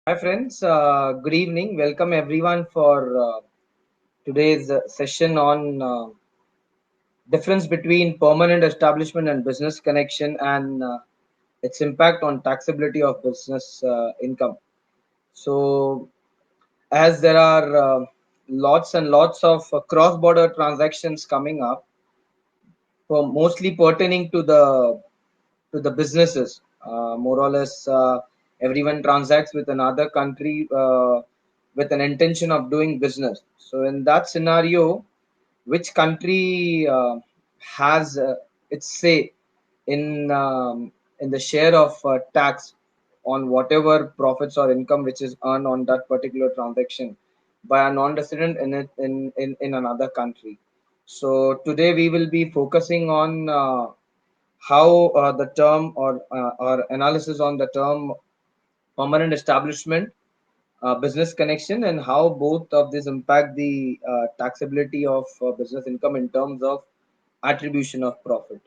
Hi friends, good evening. Welcome everyone for today's session on difference between permanent establishment and business connection and its impact on taxability of business income. So, as there are lots and lots of cross-border transactions coming up, mostly pertaining to the businesses. More or less, everyone transacts with another country with an intention of doing business. So, in that scenario, which country has its say in the share of tax on whatever profits or income which is earned on that particular transaction by a non-resident in another country. So today we will be focusing on how the term or analysis on the term permanent establishment, business connection, and how both of these impact the taxability of business income in terms of attribution of profit.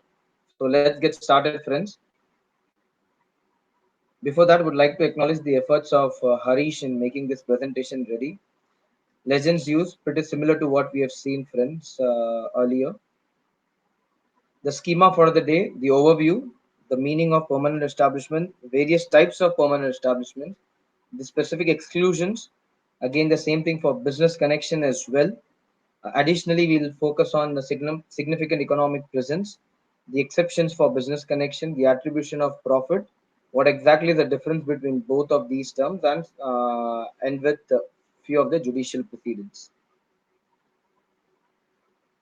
So let's get started, friends. Before that, would like to acknowledge the efforts of Harish in making this presentation ready. Legends use pretty similar to what we have seen, friends, earlier. The schema for the day, the overview, the meaning of permanent establishment, various types of permanent establishment, the specific exclusions. Again, the same thing for business connection as well. Additionally, we'll focus on the significant economic presence, the exceptions for business connection, the attribution of profit, what exactly is the difference between both of these terms, and end with a few of the judicial proceedings.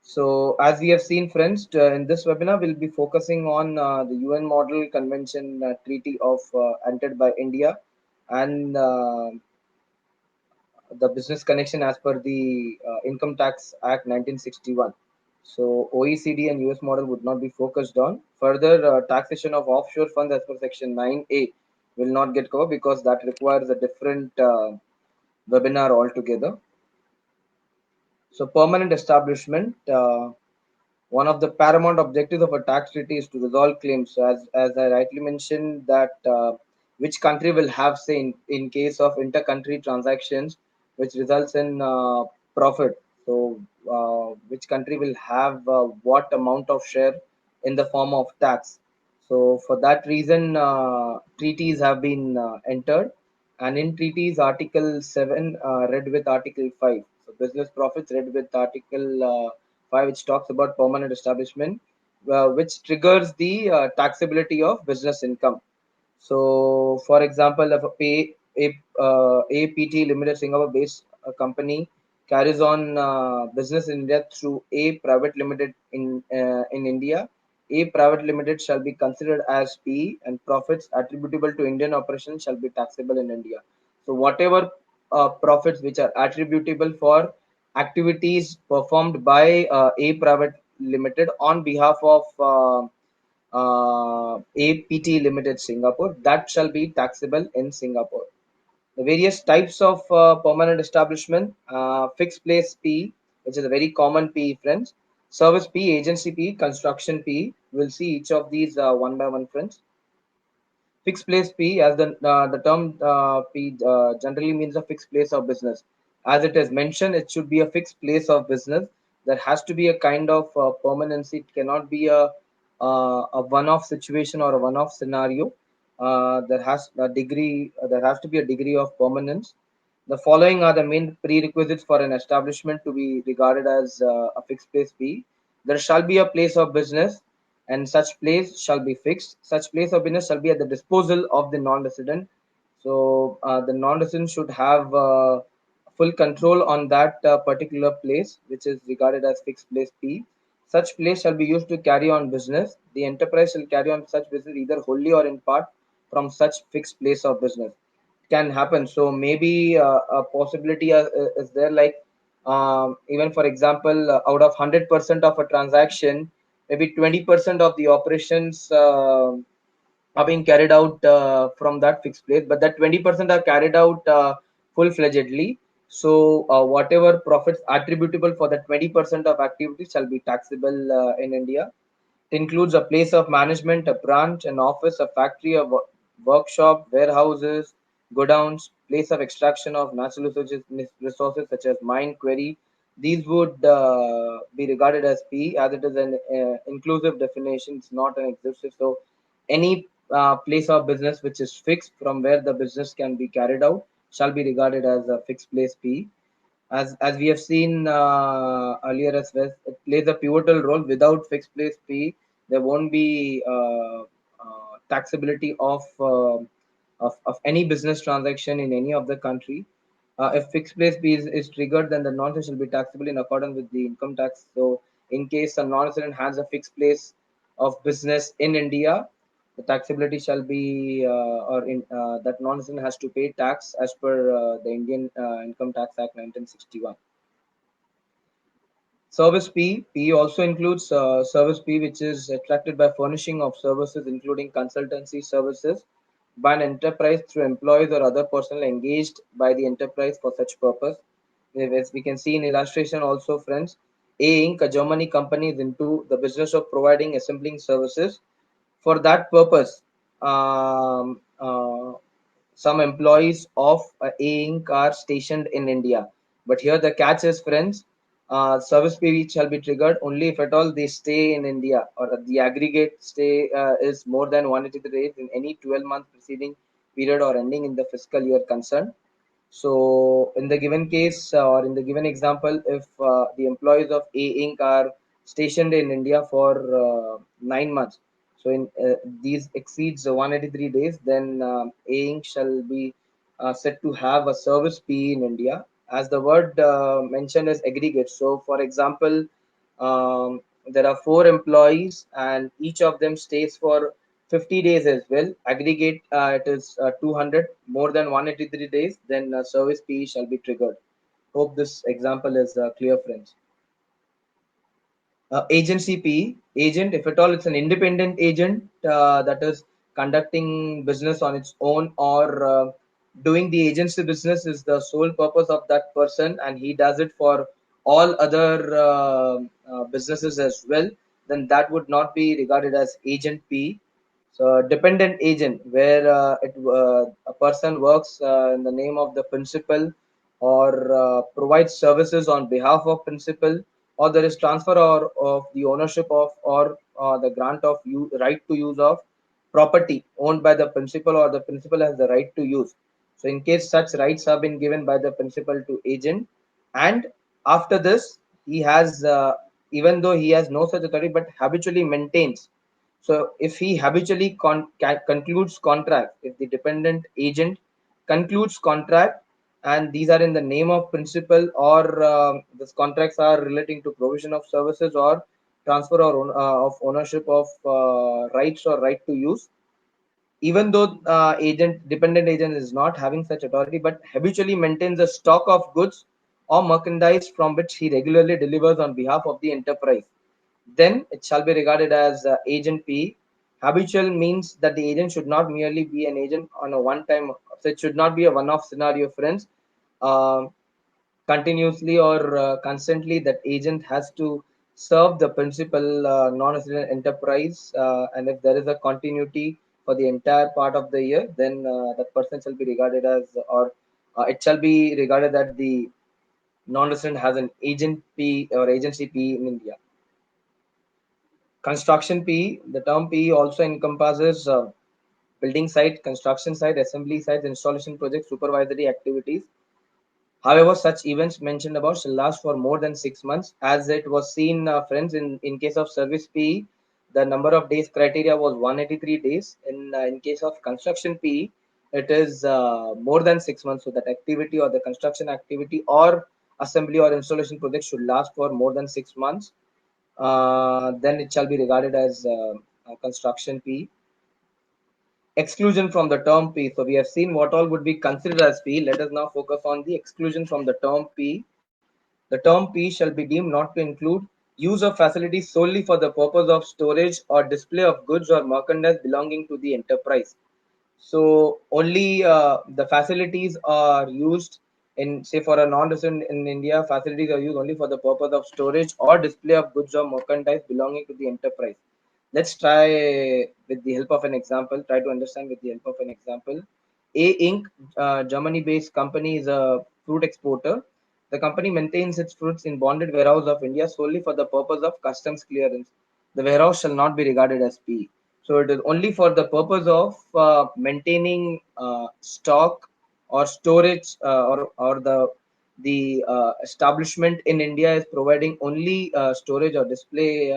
So, as we have seen, friends, in this webinar, we'll be focusing on the UN Model Convention Treaty of entered by India and the business connection as per the Income Tax Act 1961. So OECD and US model would not be focused on. Further, taxation of offshore funds as per Section 9A will not get covered because that requires a different webinar altogether. So permanent establishment, one of the paramount objectives of a tax treaty is to resolve claims. So as I rightly mentioned that which country will have say in case of inter-country transactions which results in profit. So which country will have what amount of share in the form of tax. So for that reason, treaties have been entered, and in treaties, Article 7 read with Article 5. So business profits read with Article 5, which talks about permanent establishment, which triggers the taxability of business income. So, for example, if APT Limited Singapore-based company carries on business in India through A Private Limited in India, A Private Limited shall be considered as P, and profits attributable to Indian operations shall be taxable in India. So, whatever profits which are attributable for activities performed by A Private Limited on behalf of APT Limited Singapore, that shall be taxable in Singapore. The various types of permanent establishment, fixed place P, which is a very common P, friends, service P, agency P, construction P. We'll see each of these one by one, friends. Fixed place P, as the term P generally means a fixed place of business. As it is mentioned, it should be a fixed place of business. There has to be a kind of permanency. It cannot be a one-off situation or a one-off scenario. There has to be a degree of permanence. The following are the main prerequisites for an establishment to be regarded as a fixed place P. There shall be a place of business, and such place shall be fixed. Such place of business shall be at the disposal of the non-resident. So the non-resident should have full control on that particular place, which is regarded as fixed place P. Such place shall be used to carry on business. The enterprise shall carry on such business either wholly or in part from such fixed place of business. Can happen. So maybe a possibility is there, like even for example, out of 100% of a transaction, maybe 20% of the operations are being carried out from that fixed place, but that 20% are carried out full-fledgedly. So whatever profits attributable for the 20% of activity shall be taxable in India. It includes a place of management, a branch, an office, a factory, a workshop, warehouses, godowns, place of extraction of natural resources such as mine, quarry. These would be regarded as P, as it is an inclusive definition. It's not an exclusive. So, any place of business which is fixed from where the business can be carried out shall be regarded as a fixed place P. As we have seen earlier as well, it plays a pivotal role. Without fixed place P, there won't be taxability of any business transaction in any of the country. If fixed place P is triggered, then the non-resident shall be taxable in accordance with the income tax. So, in case a non-resident has a fixed place of business in India, the taxability shall be or in that non-resident has to pay tax as per the Indian Income Tax Act 1961. Service P. P also includes service P, which is attracted by furnishing of services, including consultancy services, by an enterprise through employees or other personnel engaged by the enterprise for such purpose. As we can see in illustration also, friends, A Inc., a Germany company, is into the business of providing assembling services. For that purpose, some employees of A Inc. are stationed in India. But here the catch is, friends, service fee shall be triggered only if at all they stay in India or the aggregate stay is more than 183 days in any 12-month preceding period or ending in the fiscal year concerned. So, in the given case or in the given example, if the employees of A Inc. are stationed in India for 9 months, so in these exceeds 183 days, then A Inc. shall be said to have a service P in India, as the word mentioned is aggregate. So, for example, there are four employees and each of them stays for 50 days as well. Aggregate it is 200, more than 183 days, then service P shall be triggered. Hope this example is clear, friends. Agency P, agent, if at all it's an independent agent that is conducting business on its own or doing the agency business is the sole purpose of that person and he does it for all other businesses as well, then that would not be regarded as agent P. So dependent agent, where a person works in the name of the principal or provides services on behalf of principal, or there is transfer or of the ownership of or the grant of right to use of property owned by the principal or the principal has the right to use. So in case such rights have been given by the principal to agent, and after this he has even though he has no such authority but habitually maintains, so if he habitually concludes contract, if the dependent agent concludes contract, and these are in the name of principal or these contracts are relating to provision of services or transfer or of ownership of rights or right to use, even though agent dependent agent is not having such authority but habitually maintains a stock of goods or merchandise from which he regularly delivers on behalf of the enterprise, then it shall be regarded as agent P. Habitual means that the agent should not merely be an agent on a one time, so it should not be a one off scenario, friends. Uh, Continuously or constantly, that agent has to serve the principal non-resident enterprise, and if there is a continuity for the entire part of the year, then that person shall be regarded as, or it shall be regarded that the non-resident has an agent P or agency P in India. Construction PE, the term PE also encompasses building site, construction site, assembly sites, installation projects, supervisory activities. However, such events mentioned above shall last for more than 6 months. As it was seen, friends, in case of service PE, the number of days criteria was 183 days. In case of construction PE, it is more than 6 months. So that activity or the construction activity or assembly or installation project should last for more than 6 months. Then it shall be regarded as a construction P. Exclusion from the term P. So we have seen what all would be considered as P. Let us now focus on the exclusion from the term P. The term P shall be deemed not to include use of facilities solely for the purpose of storage or display of goods or merchandise belonging to the enterprise. So only the facilities are used in, say, for a non-resident in India, facilities are used only for the purpose of storage or display of goods or merchandise belonging to the enterprise. Let's try with the help of an example, try to understand with the help of an example. A Inc., Germany-based company, is a fruit exporter. The company maintains its fruits in bonded warehouse of India solely for the purpose of customs clearance. The warehouse shall not be regarded as P. So it is only for the purpose of maintaining stock or storage, or the establishment in India is providing only storage or display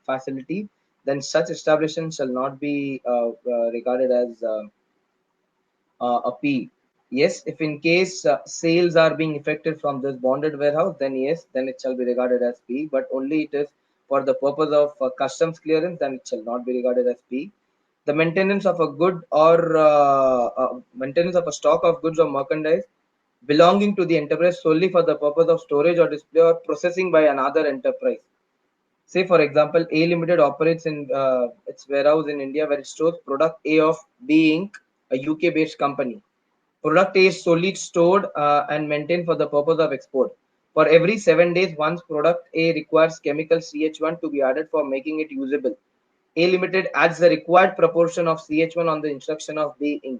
facility. Then such establishment shall not be regarded as a P. Yes, if in case sales are being effected from this bonded warehouse, then yes, then it shall be regarded as P. But only it is for the purpose of customs clearance, then it shall not be regarded as P. The maintenance of a good or maintenance of a stock of goods or merchandise belonging to the enterprise solely for the purpose of storage or display or processing by another enterprise. Say, for example, A Limited operates in its warehouse in India where it stores product A of B Inc., a UK based company. Product A is solely stored and maintained for the purpose of export. For every 7 days, once product A requires chemical CH1 to be added for making it usable. A Limited adds the required proportion of CH1 on the instruction of B Inc.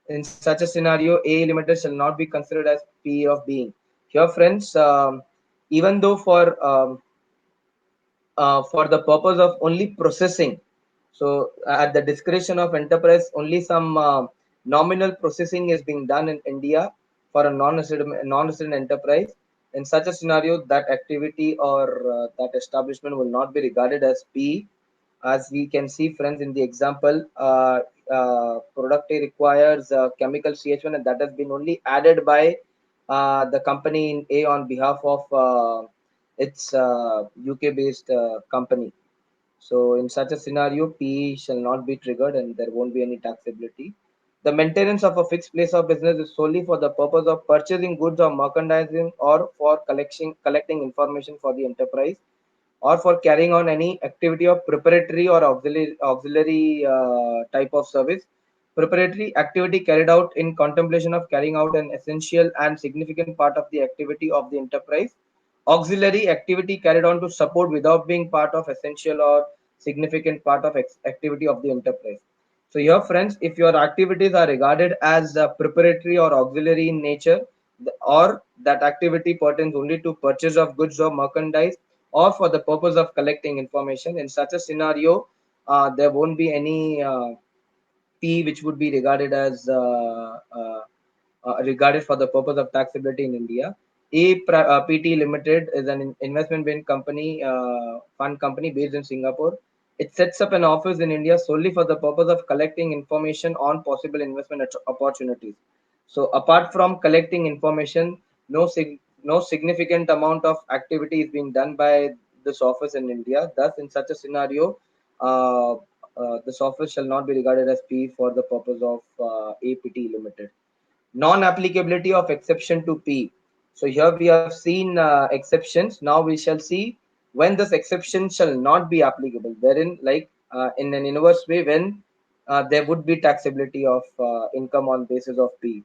In such a scenario, A Limited shall not be considered as P of B Inc. Here, friends, even though for the purpose of only processing. So, at the discretion of enterprise, only some nominal processing is being done in India for a non-resident enterprise. In such a scenario, that activity or that establishment will not be regarded as P. As we can see, friends, in the example, product A requires chemical CH1, and that has been only added by the company in A on behalf of its UK-based company. So, in such a scenario, P shall not be triggered and there won't be any taxability. The maintenance of a fixed place of business is solely for the purpose of purchasing goods or merchandising or for collecting information for the enterprise or for carrying on any activity of preparatory or auxiliary type of service. Preparatory activity carried out in contemplation of carrying out an essential and significant part of the activity of the enterprise. Auxiliary activity carried on to support without being part of essential or significant part of activity of the enterprise. So here, friends, if your activities are regarded as preparatory or auxiliary in nature, or that activity pertains only to purchase of goods or merchandise, or for the purpose of collecting information, in such a scenario, there won't be any P which would be regarded as regarded for the purpose of taxability in India. PT Limited is an investment bank company, fund company based in Singapore. It sets up an office in India solely for the purpose of collecting information on possible investment opportunities. So, apart from collecting information, no significant amount of activity is being done by this office in India. Thus, in such a scenario, uh, this office shall not be regarded as P for the purpose of APT Limited. Non-applicability of exception to P. So here we have seen exceptions. Now we shall see when this exception shall not be applicable. Wherein, like in an inverse way, when there would be taxability of income on basis of P.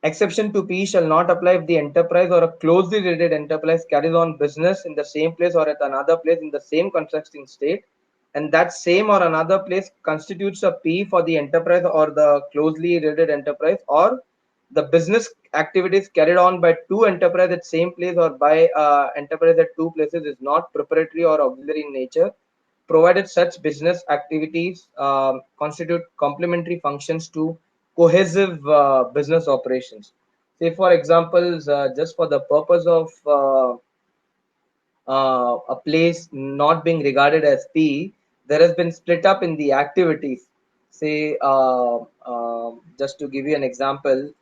Exception to P shall not apply if the enterprise or a closely related enterprise carries on business in the same place or at another place in the same contracting state, and that same or another place constitutes a P for the enterprise or the closely related enterprise, or the business activities carried on by two enterprise at same place or by enterprise at two places is not preparatory or auxiliary in nature, provided such business activities constitute complementary functions to cohesive business operations. Say, for examples, just for the purpose of a place not being regarded as P, there has been split up in the activities. Say, just to give you an example,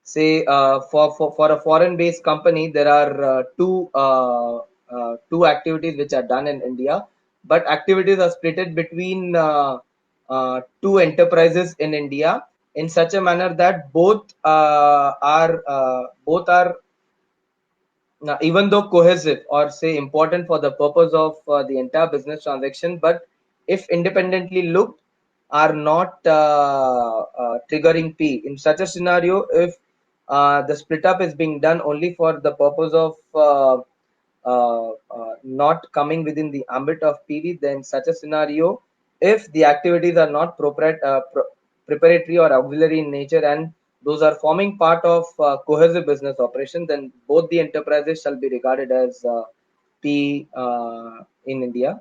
say for a foreign based company there are two activities which are done in India, but activities are splitted between two enterprises in India in such a manner that both are now, even though cohesive or say important for the purpose of the entire business transaction, but if independently looked, are not triggering P. In such a scenario, if the split up is being done only for the purpose of not coming within the ambit of PV, then such a scenario, if the activities are not preparatory or auxiliary in nature, and those are forming part of cohesive business operation, then both the enterprises shall be regarded as P in India.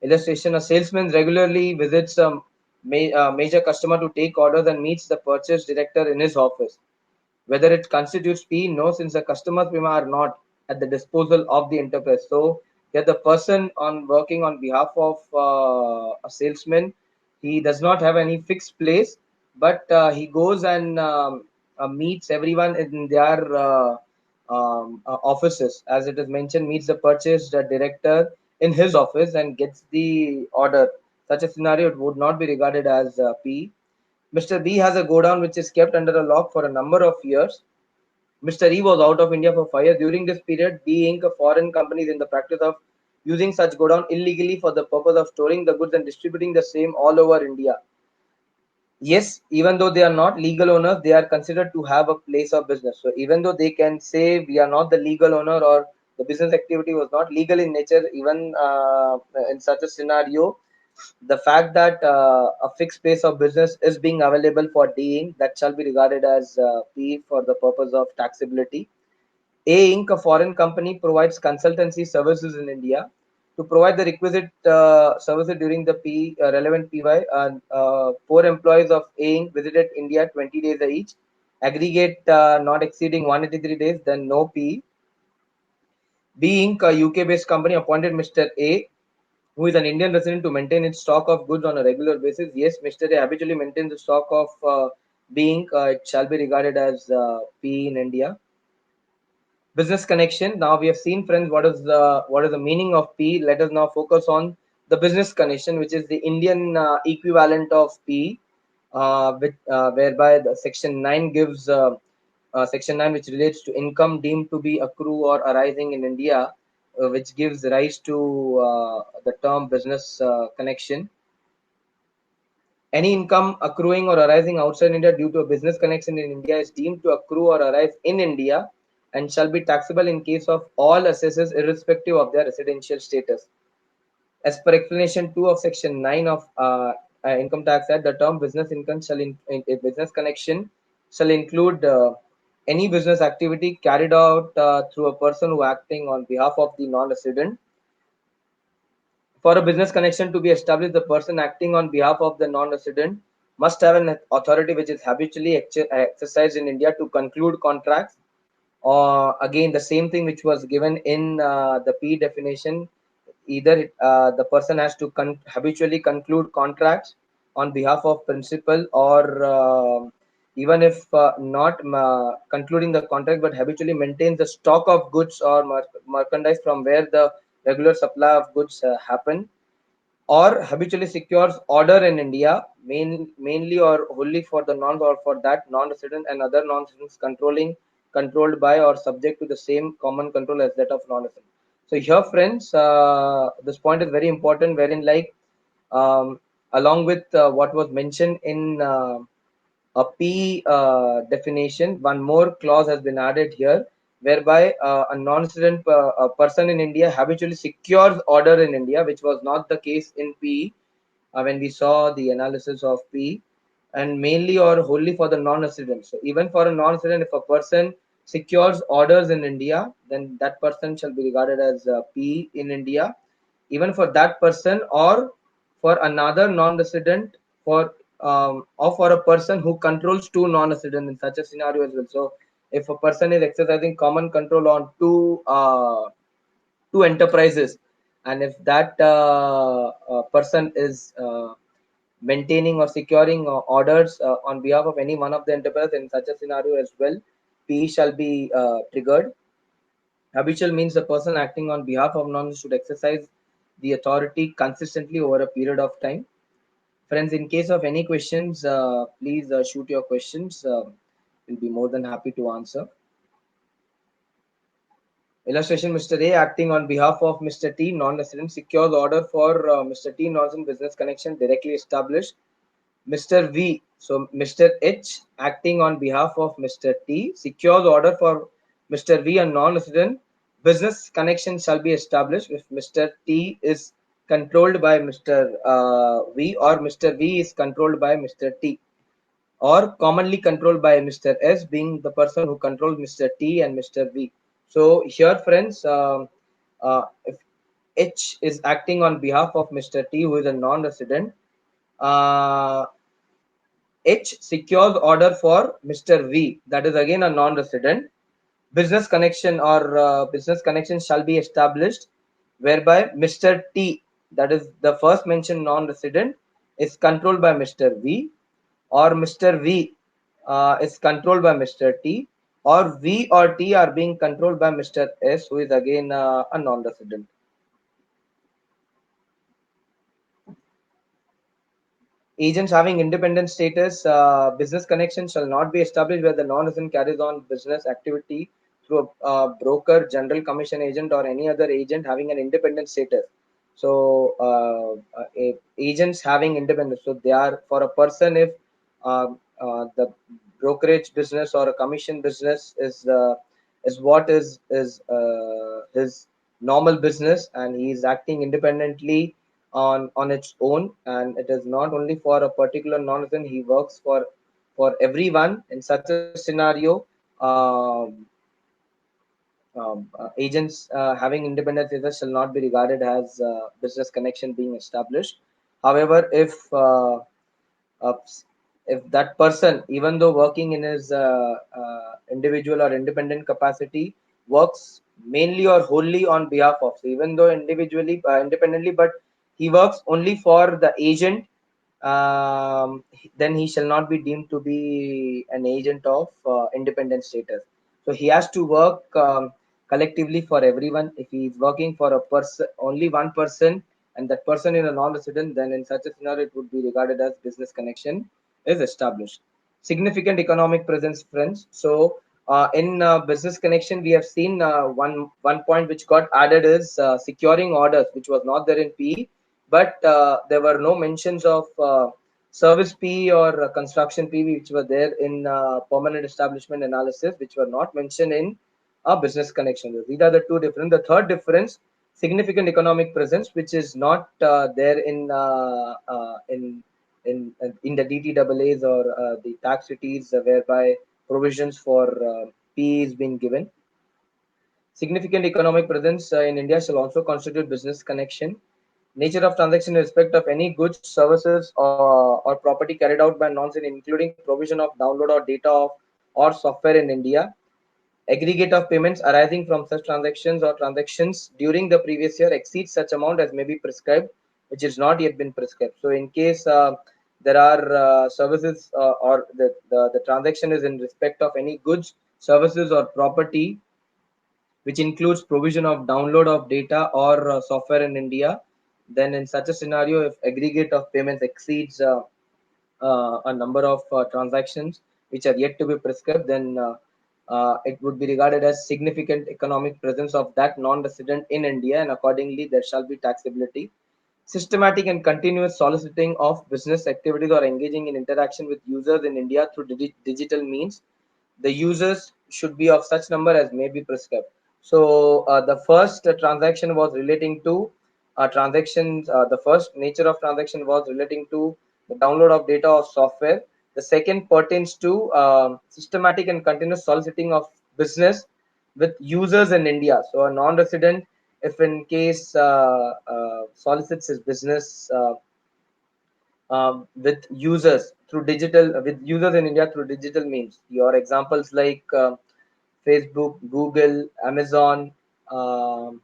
Illustration: a salesman regularly visits a major customer to take orders and meets the purchase director in his office. Whether it constitutes P, no, since the customers are not at the disposal of the enterprise. So here the person on working on behalf of a salesman, he does not have any fixed place, but he goes and meets everyone in their offices, as it is mentioned, meets the purchase director in his office and gets the order. Such a scenario would not be regarded as P. Mr. B has a godown which is kept under a lock for a number of years. Mr. E was out of India for 5 years. During this period, B Inc., a foreign company, is in the practice of using such godown illegally for the purpose of storing the goods and distributing the same all over India. Yes, even though they are not legal owners, they are considered to have a place of business. So even though they can say we are not the legal owner or the business activity was not legal in nature, even in such a scenario, the fact that a fixed space of business is being available for D, that shall be regarded as P for the purpose of taxability. A Inc., a foreign company, provides consultancy services in India. To provide the requisite services during the relevant PY, 4 employees of A Inc. visited India 20 days each, aggregate not exceeding 183 days, then no P. B Inc., a UK-based company, appointed Mr. A, who is an Indian resident, to maintain its stock of goods on a regular basis. Yes, Mr. A habitually maintains the stock of B Inc. It shall be regarded as P in India. Business connection. Now we have seen, friends, what is the meaning of P. Let us now focus on the business connection, which is the Indian equivalent of P, whereby the section 9 gives section 9, which relates to income deemed to be accrue or arising in India, which gives rise to the term business connection. Any income accruing or arising outside India due to a business connection in India is deemed to accrue or arise in India and shall be taxable in case of all assessors, irrespective of their residential status. As per explanation 2 of section 9 of Income Tax Act, the term business income a business connection shall include any business activity carried out through a person who acting on behalf of the non-resident. For a business connection to be established, the person acting on behalf of the non-resident must have an authority which is habitually exercised in India to conclude contracts. Or again, the same thing which was given in the P definition. Either the person has to habitually conclude contracts on behalf of principal, or even if not concluding the contract, but habitually maintains the stock of goods or merchandise from where the regular supply of goods happen, or habitually secures order in India, mainly or wholly for the non or for that non-resident and other non-residents controlled by or subject to the same common control as that of non-resident. So here, friends, this point is very important, wherein like along with what was mentioned in a P definition, one more clause has been added here, whereby a non-resident person in India habitually secures order in India, which was not the case in P when we saw the analysis of P, and mainly or wholly for the non-resident. So even for a non-resident, if a person secures orders in India, then that person shall be regarded as P in India, even for that person or for another non-resident, for or for a person who controls two non-residents in such a scenario as well. So if a person is exercising common control on two enterprises, and if that person is maintaining or securing orders on behalf of any one of the enterprises, in such a scenario as well, P shall be triggered. Habitual means the person acting on behalf of non should exercise the authority consistently over a period of time. Friends, in case of any questions, please shoot your questions. We'll be more than happy to answer. Illustration: Mr. A, acting on behalf of Mr. T, non-resident, secures order for Mr. T, non-resident, business connection directly established. Mr. V, so Mr. H, acting on behalf of Mr. T, secures order for Mr. V, a non-resident, business connection shall be established if Mr. T is controlled by Mr. V, or Mr. V is controlled by Mr. T, or commonly controlled by Mr. S, being the person who controls Mr. T and Mr. V. So here, friends, if H is acting on behalf of Mr. T, who is a non-resident, uh, H secures order for Mr. V, that is again a non-resident. Business connection shall be established, whereby Mr. T, that is the first mentioned non-resident, is controlled by Mr. V, or Mr. V is controlled by Mr. T, or V or T are being controlled by Mr. S, who is again a non-resident. Agents having independent status, business connection shall not be established where the non-resident carries on business activity through a broker, general commission agent, or any other agent having an independent status. So, agents having independence. So, they are for a person if the brokerage business or a commission business is what is his normal business, and he is acting independently on its own, and it is not only for a particular non-resident, he works for everyone. In such a scenario, agents having independent status shall not be regarded as business connection being established. However, uh, if that person, even though working in his individual or independent capacity, works mainly or wholly on behalf of, so even though individually, independently, but he works only for the agent, then he shall not be deemed to be an agent of independent status. So he has to work collectively for everyone. If he is working for a person, only one person, and that person is a non-resident, then in such a scenario, it would be regarded as business connection is established. Significant economic presence, friends. So, in business connection, we have seen one point which got added is securing orders, which was not there in PE, but there were no mentions of service P or construction P, which were there in permanent establishment analysis, which were not mentioned in a business connection. These are the two different. The third difference, significant economic presence, which is not there in the DTAAs or the tax treaties, whereby provisions for P is being given. Significant economic presence in India shall also constitute business connection. Nature of transaction in respect of any goods, services, or property carried out by non-citizen, including provision of download or data of or software in India. Aggregate of payments arising from such transactions or transactions during the previous year exceeds such amount as may be prescribed, which has not yet been prescribed. So, in case there are services or the transaction is in respect of any goods, services, or property, which includes provision of download of data or software in India, then in such a scenario, if aggregate of payments exceeds a number of transactions which are yet to be prescribed, then it would be regarded as significant economic presence of that non-resident in India, and accordingly there shall be taxability. Systematic and continuous soliciting of business activities or engaging in interaction with users in India through digital means. The users should be of such number as may be prescribed. So the first transaction was relating to transactions. The first nature of transaction was relating to the download of data or software. The second pertains to systematic and continuous soliciting of business with users in India. So a non-resident, if in case solicits his business with users through digital, with users in India through digital means. Your examples like Facebook, Google, Amazon, um,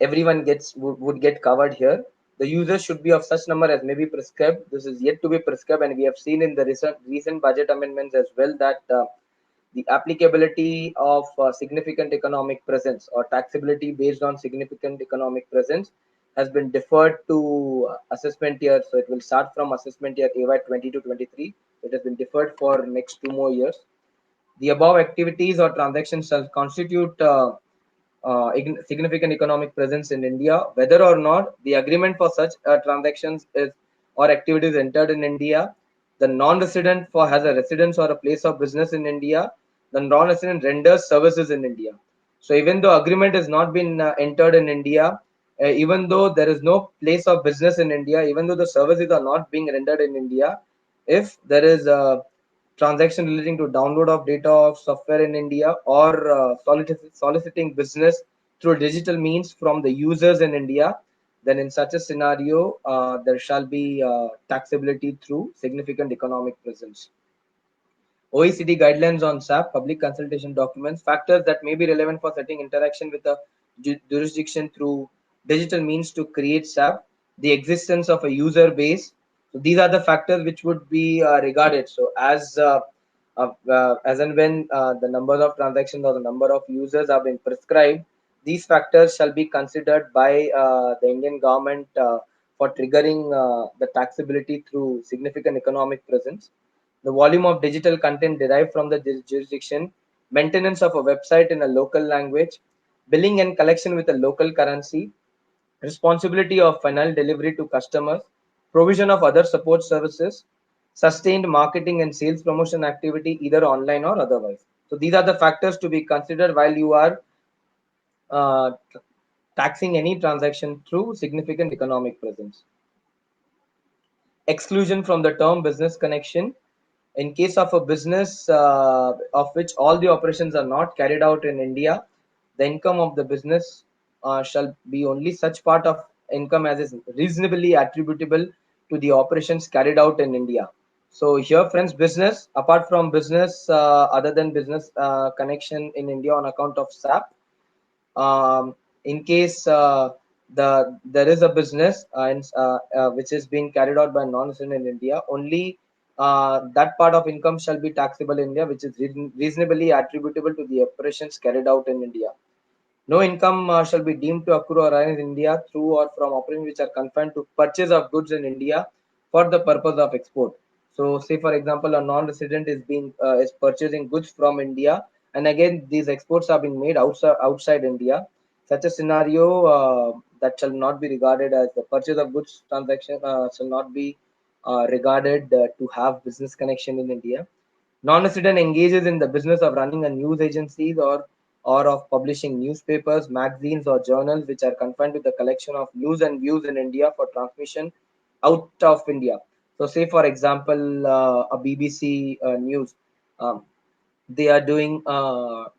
everyone would get covered here. The users should be of such number as may be prescribed. This is yet to be prescribed, and we have seen in the recent budget amendments as well that the applicability of significant economic presence or taxability based on significant economic presence has been deferred to assessment year. So it will start from assessment year AY 20 to 23. It has been deferred for next 2 more years. The above activities or transactions shall constitute significant economic presence in India, whether or not the agreement for such transactions is or activities entered in India, the non-resident for has a residence or a place of business in India, the non-resident renders services in India. So even though agreement has not been entered in India, even though there is no place of business in India, even though the services are not being rendered in India, if there is a transaction relating to download of data of software in India, or soliciting business through digital means from the users in India, then in such a scenario, there shall be taxability through significant economic presence. OECD guidelines on SAP, public consultation documents, factors that may be relevant for setting interaction with a jurisdiction through digital means to create SAP, the existence of a user base. So these are the factors which would be regarded. So as and when the number of transactions or the number of users have been prescribed, these factors shall be considered by the Indian government for triggering the taxability through significant economic presence. The volume of digital content derived from the jurisdiction, maintenance of a website in a local language, billing and collection with a local currency, responsibility of final delivery to customers, provision of other support services, sustained marketing and sales promotion activity either online or otherwise. So these are the factors to be considered while you are uh, taxing any transaction through significant economic presence. Exclusion from the term business connection. In case of a business of which all the operations are not carried out in India, the income of the business shall be only such part of income as is reasonably attributable to the operations carried out in India. So here, friends, business apart from business, other than business connection in India on account of SAP, in case there is a business which is being carried out by non-resident in India, only that part of income shall be taxable in India, which is reasonably attributable to the operations carried out in India. No income shall be deemed to accrue or arise in India through or from operations which are confined to purchase of goods in India for the purpose of export. So, say for example, a non-resident is purchasing goods from India, and again these exports are being made outside India. Such a scenario that shall not be regarded as the purchase of goods transaction shall not be regarded to have business connection in India. Non-resident engages in the business of running a news agencies or of publishing newspapers, magazines, or journals which are confined to the collection of news and views in India for transmission out of India. So, say for example, a BBC news. Um, they are doing or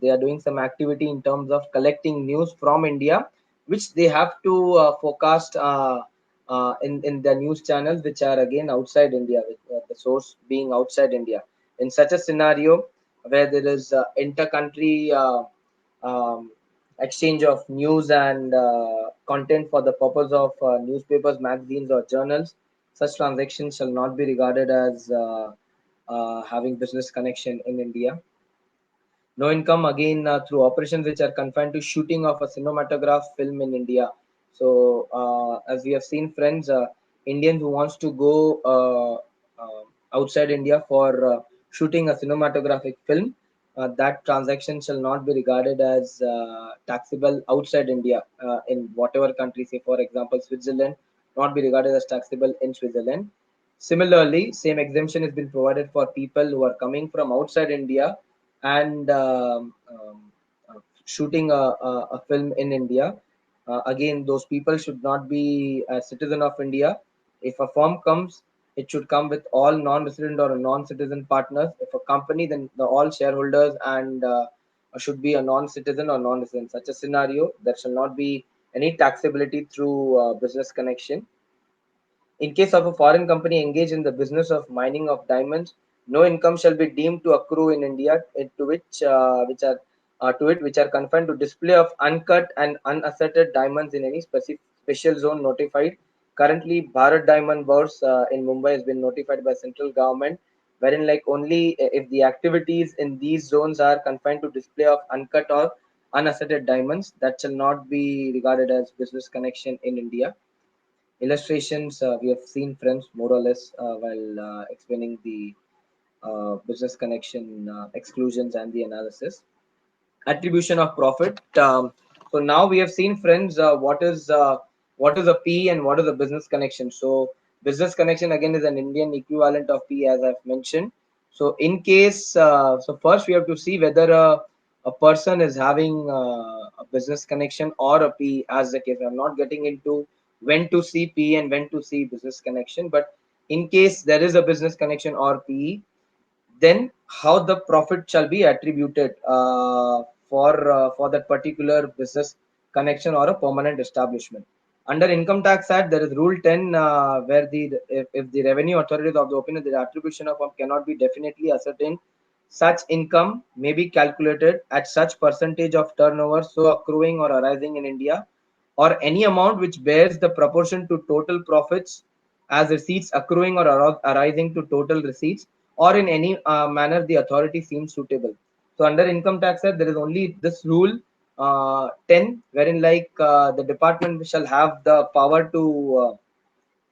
they are doing some activity in terms of collecting news from India, which they have to forecast in the news channels, which are again outside India, with the source being outside India. In such a scenario where there is inter-country exchange of news and content for the purpose of newspapers, magazines, or journals, such transactions shall not be regarded as having business connection in India. No income again through operations which are confined to shooting of a cinematograph film in India. So as we have seen, friends, Indians who wants to go outside India for shooting a cinematographic film, that transaction shall not be regarded as taxable outside India in whatever country, say for example Switzerland, not be regarded as taxable in Switzerland. Similarly, same exemption has been provided for people who are coming from outside India and shooting a film in India. Again, those people should not be a citizen of India. If a firm comes, it should come with all non-resident or non-citizen partners. If a company, then all shareholders and should be a non-citizen or non-resident. Such a scenario, there shall not be any taxability through business connection. In case of a foreign company engaged in the business of mining of diamonds, no income shall be deemed to accrue in India to it which are confined to display of uncut and unasserted diamonds in any special zone notified. Currently, Bharat Diamond Bourse in Mumbai has been notified by central government, wherein like only if the activities in these zones are confined to display of uncut or unasserted diamonds, that shall not be regarded as business connection in India. Illustrations we have seen, friends, more or less while explaining the business connection exclusions and the analysis. Attribution of profit. So now we have seen, friends, what is a P and what is a business connection. So business connection again is an Indian equivalent of P, as I've mentioned. So in case, so first we have to see whether a person is having a business connection or a P, as the case. I'm not getting into when to see P and when to see business connection, but in case there is a business connection or PE, then how the profit shall be attributed for that particular business connection or a permanent establishment. Under Income Tax Act, there is Rule 10, where if the revenue authorities of the opinion that the attribution of cannot be definitely ascertained, such income may be calculated at such percentage of turnover so accruing or arising in India, or any amount which bears the proportion to total profits as receipts accruing or arising to total receipts, or in any manner the authority seems suitable. So under Income Tax Act, there is only this rule 10, wherein the department shall have the power to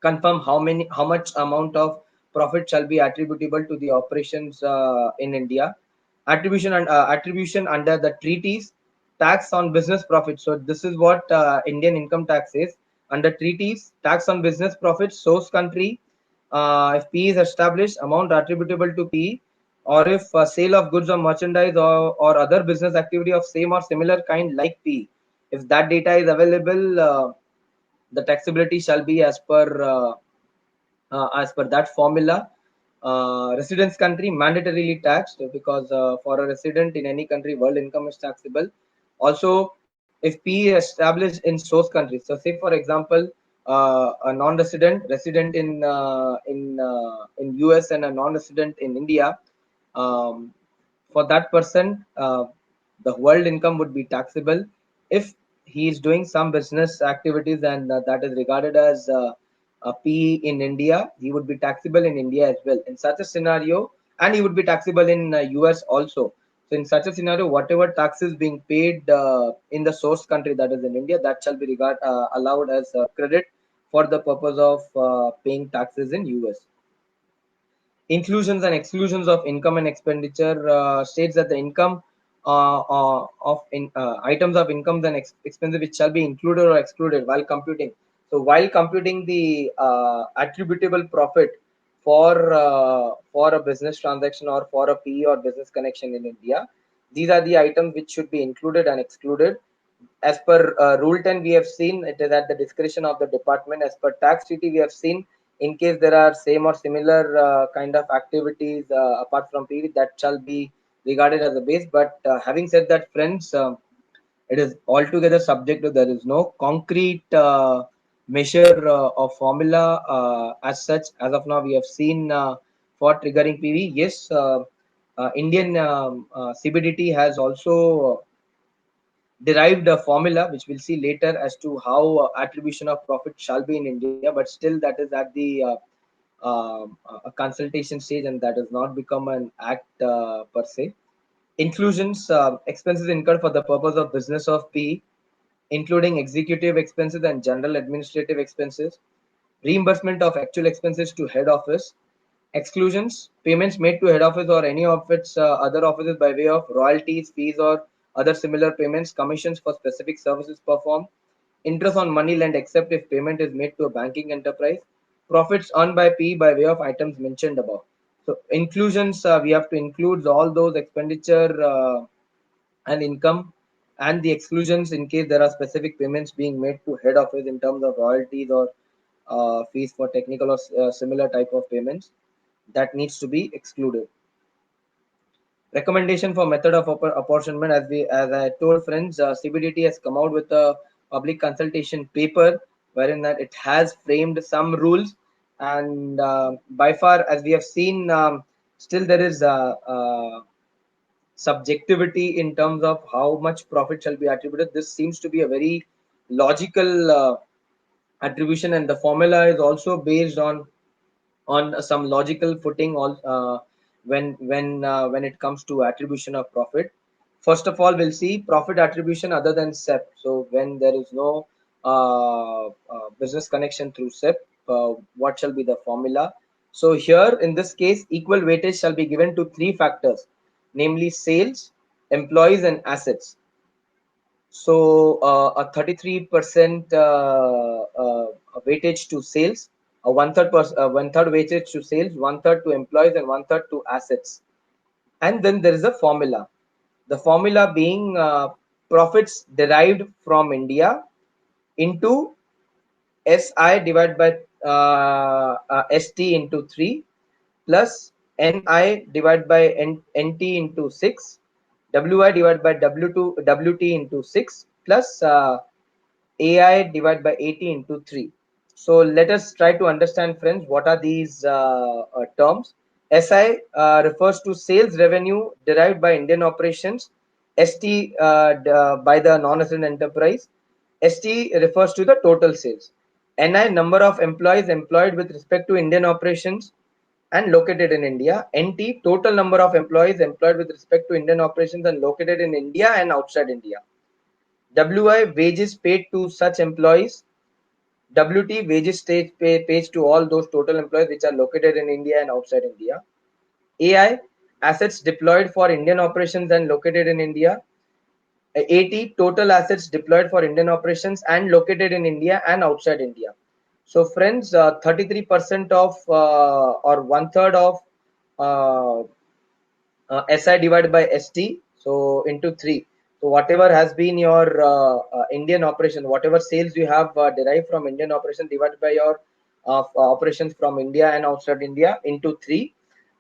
confirm how much amount of profit shall be attributable to the operations in India. Attribution under the treaties, tax on business profits. So this is what Indian income tax is. Under treaties, tax on business profits, source country, if P is established, amount attributable to P, or if sale of goods or merchandise or other business activity of same or similar kind like P, if that data is available, the taxability shall be as per that formula. Residence country mandatorily taxed, because for a resident in any country, world income is taxable. Also, if P is established in source country, so say for example, a resident in US and a non-resident in India, um, for that person, the world income would be taxable. If he is doing some business activities and that is regarded as a P in India, he would be taxable in India as well. In such a scenario, and he would be taxable in US also. So in such a scenario, whatever taxes being paid in the source country, that is in India, that shall be allowed as credit for the purpose of paying taxes in US. Inclusions and exclusions of income and expenditure states that the income items of incomes and expenses which shall be included or excluded while computing. So while computing the attributable profit for a business transaction or for a PE or business connection in India, these are the items which should be included and excluded. As per Rule 10, we have seen it is at the discretion of the department. As per tax treaty, we have seen in case there are same or similar kind of activities apart from PV, that shall be regarded as a base. But having said that, friends, it is altogether subjective. There is no concrete measure or formula as such. As of now, we have seen for triggering PV. Yes, Indian CBDT has also derived a formula which we'll see later as to how attribution of profit shall be in India, but still that is at the a consultation stage, and that has not become an act per se. Inclusions, expenses incurred for the purpose of business of P, including executive expenses and general administrative expenses, reimbursement of actual expenses to head office. Exclusions, payments made to head office or any of its other offices by way of royalties, fees, or other similar payments, commissions for specific services performed, interest on money lent except if payment is made to a banking enterprise, profits earned by P by way of items mentioned above. So inclusions, we have to include all those expenditure and income, and the exclusions in case there are specific payments being made to head office in terms of royalties or fees for technical or similar type of payments, that needs to be excluded. Recommendation for method of apportionment, as I told friends, CBDT has come out with a public consultation paper wherein that it has framed some rules, and by far as we have seen, still there is subjectivity in terms of how much profit shall be attributed. This seems to be a very logical attribution, and the formula is also based on some logical footing all when it comes to attribution of profit. First of all, we'll see profit attribution other than SEP. So when there is no business connection through SEP, what shall be the formula? So here in this case, equal weightage shall be given to three factors, namely sales, employees, and assets. So a 33% weightage to sales, a one third weightage to sales, one third to employees, and one third to assets. And then there is a formula. The formula being profits derived from India into SI divided by ST into 3 plus NI divided by NT into 6, WI divided by WT into 6 plus AI divided by 80 into 3. So let us try to understand, friends, what are these terms. SI refers to sales revenue derived by Indian operations. ST by the non-resident enterprise. ST refers to the total sales. NI, number of employees employed with respect to Indian operations and located in India. NT, total number of employees employed with respect to Indian operations and located in India and outside India. WI, wages paid to such employees. WT, wages paid to all those total employees which are located in India and outside India. AI, assets deployed for Indian operations and located in India. AT, total assets deployed for Indian operations and located in India and outside India. So friends, 33% of or one third of uh, SI divided by ST, so into 3. So whatever has been your Indian operation, whatever sales you have derived from Indian operation divided by your operations from India and outside India into 3.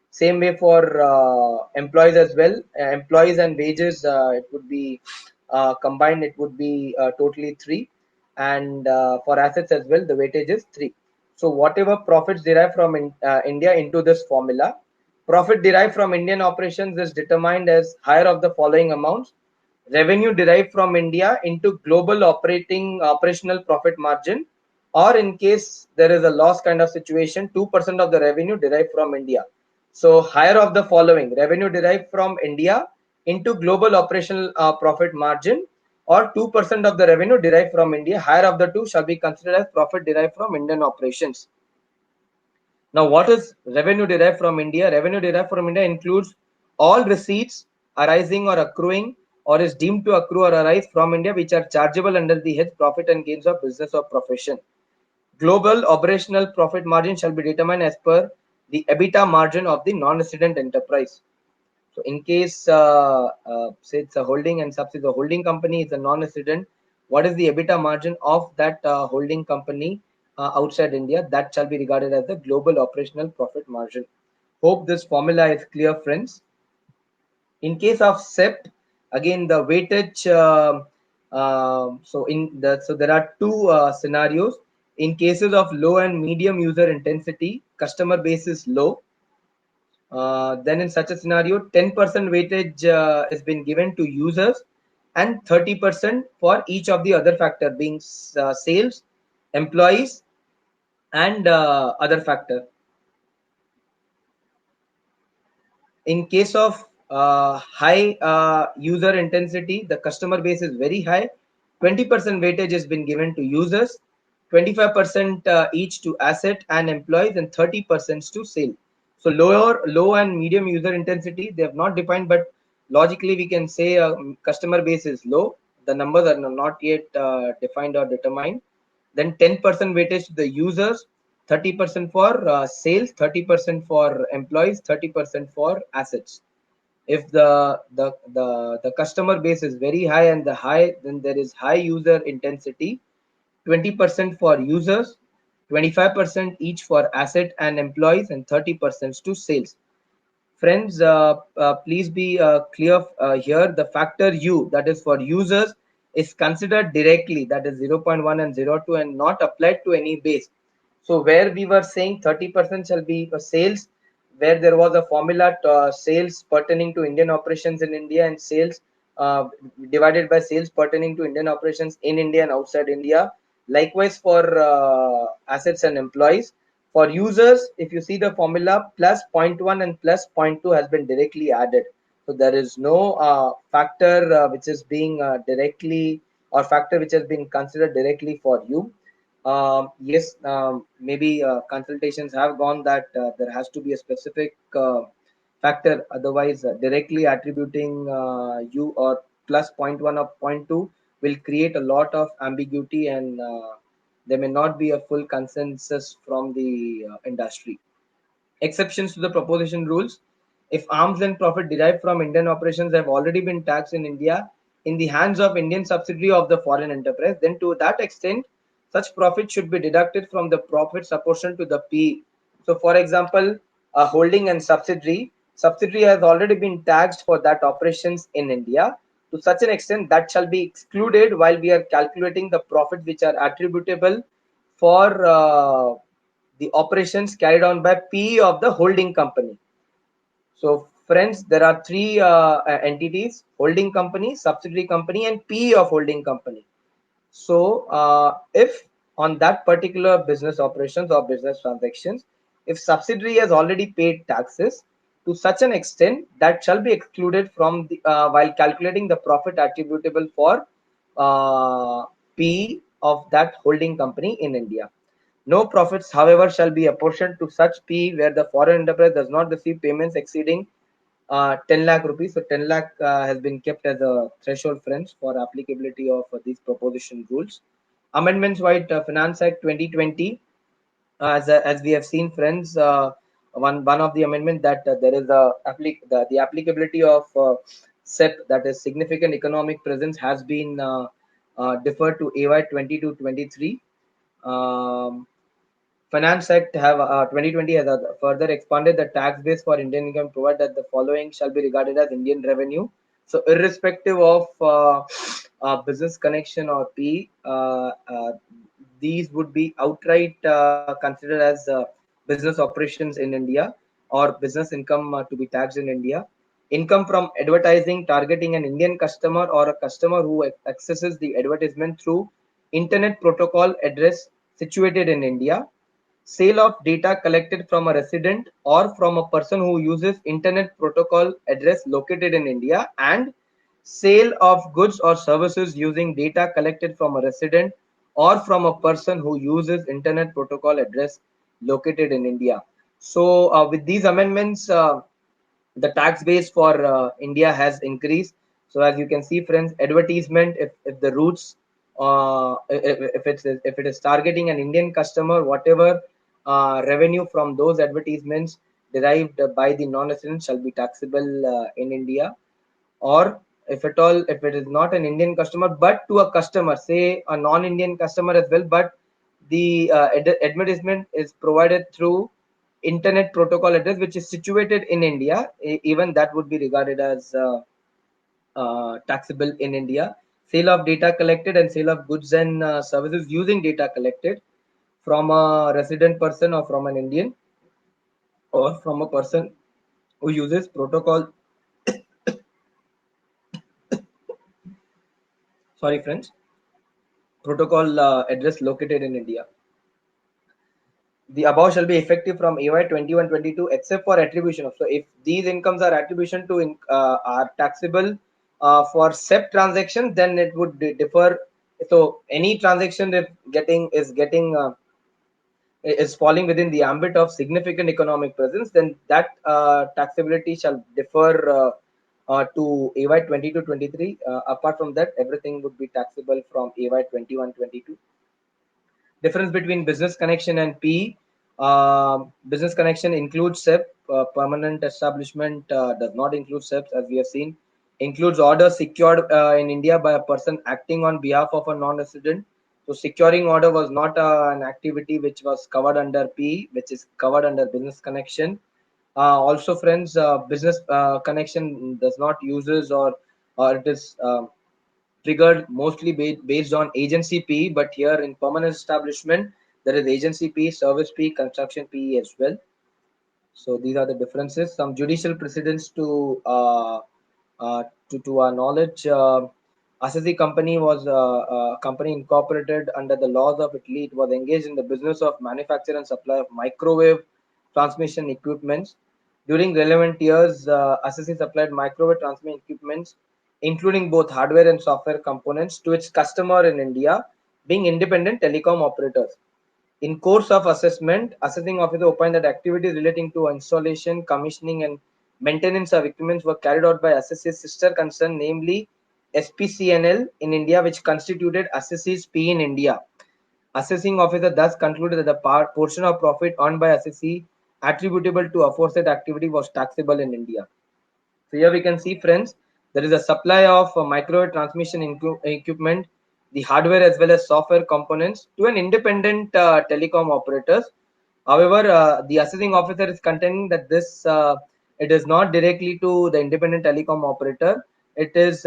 Same way for employees as well. Employees and wages, it would be combined, it would be totally 3. And for assets as well, the weightage is 3. So whatever profits derived from India into this formula, profit derived from Indian operations is determined as higher of the following amounts. Revenue derived from India into global operational profit margin, or in case there is a loss kind of situation, 2% of the revenue derived from India. So higher of the following: revenue derived from India into global operational profit margin, or 2% of the revenue derived from India. Higher of the two shall be considered as profit derived from Indian operations. Now, what is revenue derived from India? Revenue derived from India includes all receipts arising or accruing or is deemed to accrue or arise from India which are chargeable under the head profit and gains of business or profession. Global operational profit margin shall be determined as per the EBITDA margin of the non-resident enterprise. So, in case say it's a holding and subsidiary, the holding company is a non-resident, what is the EBITDA margin of that holding company outside India? That shall be regarded as the global operational profit margin. Hope this formula is clear, friends. In case of SEPT, again the weightage. So there are two scenarios. In cases of low and medium user intensity, customer base is low. Then in such a scenario, 10% weightage has been given to users and 30% for each of the other factor being sales, employees, and other factor. In case of high user intensity, the customer base is very high. 20% weightage has been given to users, 25% each to asset and employees, and 30% to sale. So low and medium user intensity, they have not defined, but logically we can say customer base is low. The numbers are not yet defined or determined. Then 10% weightage to the users, 30% for sales, 30% for employees, 30% for assets. If the customer base is very high and then there is high user intensity, 20% for users, 25% each for asset and employees, and 30% to sales. Friends, please be clear here. The factor U, that is for users, is considered directly, that is 0.1 and 0.2, and not applied to any base. So where we were saying 30% shall be sales, where there was a formula to, sales pertaining to Indian operations in India and sales uh, divided by sales pertaining to Indian operations in India and outside India. Likewise for assets and employees. For users, if you see the formula, plus 0.1 and plus zero point 0.2 has been directly added. So there is no factor which is being directly or factor which has been considered directly for you. Yes, maybe consultations have gone that there has to be a specific factor, otherwise directly attributing you or plus zero point 0.1 or zero point 0.2 will create a lot of ambiguity, and there may not be a full consensus from the industry. Exceptions to the proposition rules. if arms and profit derived from Indian operations have already been taxed in India in the hands of Indian subsidiary of the foreign enterprise, then to that extent, such profit should be deducted from the profits apportioned to the P. So, for example, a holding and subsidiary has already been taxed for that operations in India. To such an extent, that shall be excluded while we are calculating the profits which are attributable for the operations carried on by P of the holding company. So, friends, there are three entities: holding company, subsidiary company, and P of holding company. So, if on that particular business operations or business transactions, if subsidiary has already paid taxes to such an extent, that shall be excluded from the while calculating the profit attributable for P of that holding company in India. No profits, however, shall be apportioned to such P where the foreign enterprise does not receive payments exceeding 10 lakh rupees. So 10 lakh has been kept as a threshold, friends, for applicability of these proposition rules. Amendments White Finance Act 2020, as we have seen, friends, one of the amendment that there is the applicability of SEP, that is significant economic presence, has been deferred to AY 22-23. Um, Finance Act have 2020 has further expanded the tax base for Indian income, provide that the following shall be regarded as Indian revenue. So, irrespective of business connection or P, these would be outright considered as business operations in India or business income to be taxed in India. Income from advertising targeting an Indian customer or a customer who accesses the advertisement through internet protocol address situated in India. Sale of data collected from a resident or from a person who uses internet protocol address located in India, and sale of goods or services using data collected from a resident or from a person who uses internet protocol address located in India. So, with these amendments, the tax base for India has increased. So as you can see, friends, advertisement, if the roots, if it is targeting an Indian customer, whatever revenue from those advertisements derived by the non-resident shall be taxable in India. Or if at all, if it is not an Indian customer but to a customer, say a non-Indian customer as well, but the advertisement is provided through internet protocol address which is situated in India, even that would be regarded as taxable in India. Sale of data collected and sale of goods and services using data collected from a resident person or from an Indian or from a person who uses sorry friends, protocol address located in India. The above shall be effective from AY 21-22 except for attribution. So if these incomes are attribution to are taxable for SEP transactions, then it would differ. So any transaction if getting is falling within the ambit of significant economic presence, then that taxability shall differ to AY 22-23. Apart from that, everything would be taxable from AY 21-22. Difference between business connection and P. Business connection includes SEP. Permanent establishment does not include SEPs, as we have seen. Includes orders secured in India by a person acting on behalf of a non-resident. So securing order was not an activity which was covered under P, which is covered under business connection. Also, friends, business connection does not uses or it is triggered mostly based on agency P, but here in permanent establishment, there is agency P, service P, construction P as well. So these are the differences. Some judicial precedents to our knowledge. Assisi Company was a company incorporated under the laws of Italy. It was engaged in the business of manufacture and supply of microwave transmission equipments. During relevant years, Assisi supplied microwave transmission equipments, including both hardware and software components, to its customer in India, being independent telecom operators. In course of assessment, assessing officer opined that activities relating to installation, commissioning, and maintenance of equipment were carried out by Assessi's sister concern, namely SPCNL in India, which constituted Assessi's P in India. Assessing officer thus concluded that the portion of profit earned by Assessi attributable to aforesaid activity was taxable in India. So here we can see, friends, there is a supply of microwave transmission equipment, the hardware as well as software components to an independent telecom operators. However, the assessing officer is contending that this it is not directly to the independent telecom operator. It is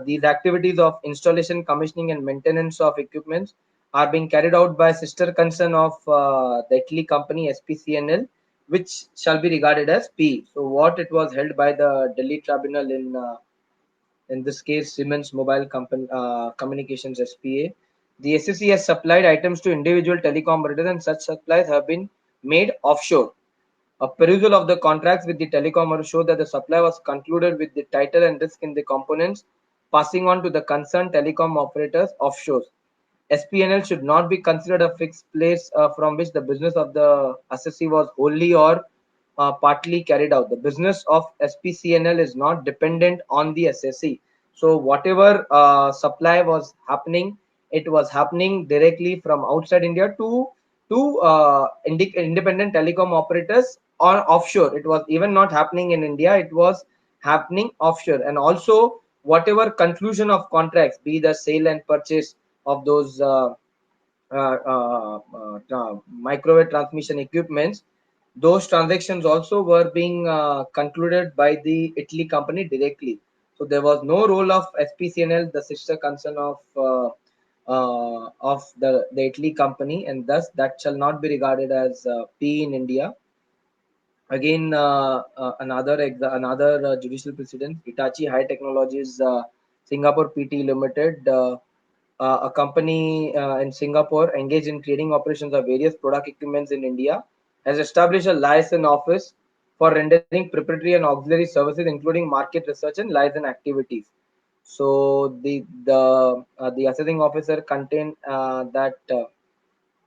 these activities of installation, commissioning, and maintenance of equipments are being carried out by sister concern of the Italy company SPCNL, which shall be regarded as P. So, what it was held by the Delhi Tribunal in this case, Siemens Mobile Company Communications SPA. The SSC has supplied items to individual telecom operators, and such supplies have been made offshore. A perusal of the contracts with the telecom operator showed that the supply was concluded with the title and risk in the components, passing on to the concerned telecom operators offshore. SPNL should not be considered a fixed place from which the business of the assessee was wholly or partly carried out. The business of SPCNL is not dependent on the assessee. So whatever supply was happening, it was happening directly from outside India to independent telecom operators on offshore. It was even not happening in India. It was happening offshore, and also whatever conclusion of contracts, be the sale and purchase of those microwave transmission equipments, those transactions also were being concluded by the Italy company directly. So there was no role of SPCNL, the sister concern of the Italy company, and thus that shall not be regarded as P in India. Again, another judicial precedent: Hitachi High Technologies Singapore Pte Limited, a company in Singapore engaged in trading operations of various product equipments in India, has established a license office for rendering preparatory and auxiliary services, including market research and license activities. So the assessing officer contain that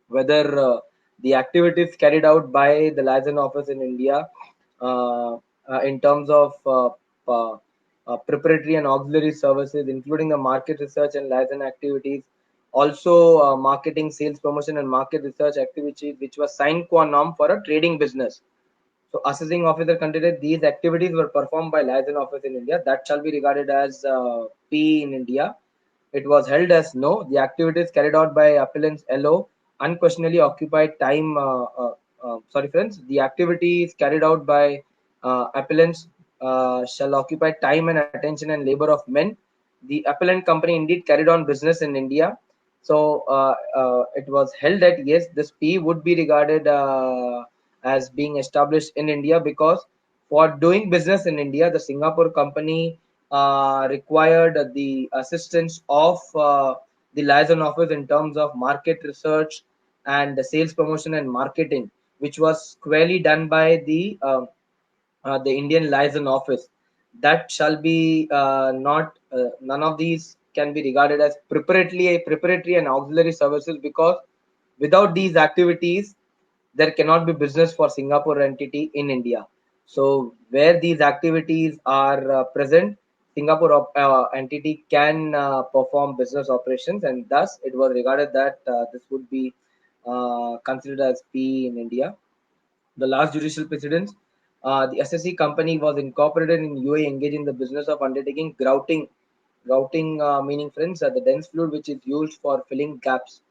whether the activities carried out by the license office in India in terms of uh, preparatory and auxiliary services, including the market research and license activities, also marketing, sales, promotion, and market research activities, which was sine qua non for a trading business. So, assessing officer considered these activities were performed by license office in India. That shall be regarded as P in India. It was held as no. The activities carried out by appellants LO unquestionably occupied time. Sorry, friends. The activities carried out by appellants shall occupy time and attention and labor of men. The appellant company indeed carried on business in India. So it was held that yes, this P would be regarded as being established in India, because for doing business in India, the Singapore company required the assistance of the liaison office in terms of market research and the sales promotion and marketing, which was squarely done by the Indian liaison office. That shall be not none of these can be regarded as preparatory and auxiliary services, because without these activities there cannot be business for Singapore entity in India. So where these activities are present, Singapore entity can perform business operations, and thus it was regarded that this would be considered as P in India. The last judicial precedence, the SSC company was incorporated in UAE, engaged in the business of undertaking grouting. Grouting meaning, friends, the dense fluid which is used for filling gaps.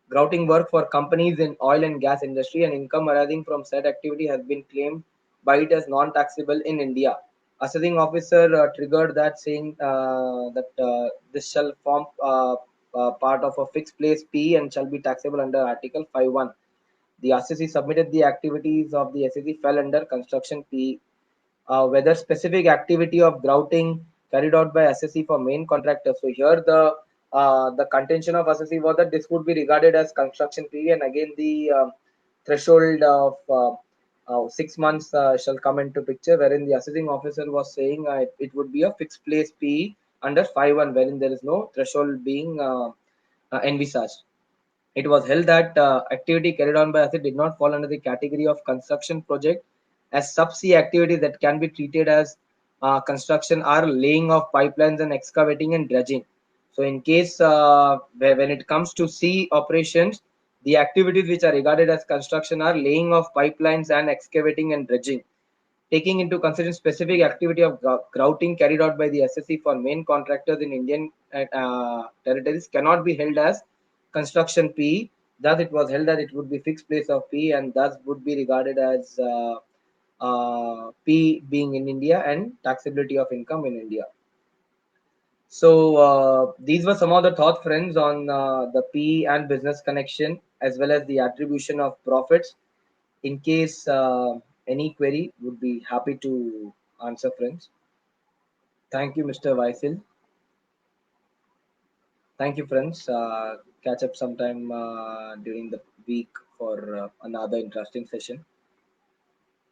Grouting work for companies in oil and gas industry, and income arising from said activity has been claimed by it as non-taxable in India. Assessing officer triggered that, saying that this shall form part of a fixed place P and shall be taxable under Article 5.1. The assessee submitted the activities of the assessee fell under construction P. Whether specific activity of grouting carried out by assessee for main contractor. So here the contention of assessee was that this would be regarded as construction P, and again the threshold of 6 months shall come into picture, wherein the assessing officer was saying it would be a fixed place P under 5.1, wherein there is no threshold being envisaged. It was held that activity carried on by asset did not fall under the category of construction project, as subsea activities that can be treated as construction are laying of pipelines and excavating and dredging. So, in case when it comes to sea operations, The activities which are regarded as construction are laying of pipelines and excavating and dredging. Taking into consideration specific activity of grouting carried out by the SSC for main contractors in Indian territories cannot be held as construction P. Thus, it was held that it would be fixed place of P, and thus would be regarded as P being in India and taxability of income in India. So these were some of the thought, friends, on the P and business connection as well as the attribution of profits. In case any query, would be happy to answer, friends. Thank you, Mr. Vaisil. Thank you, friends. Catch up sometime during the week for another interesting session.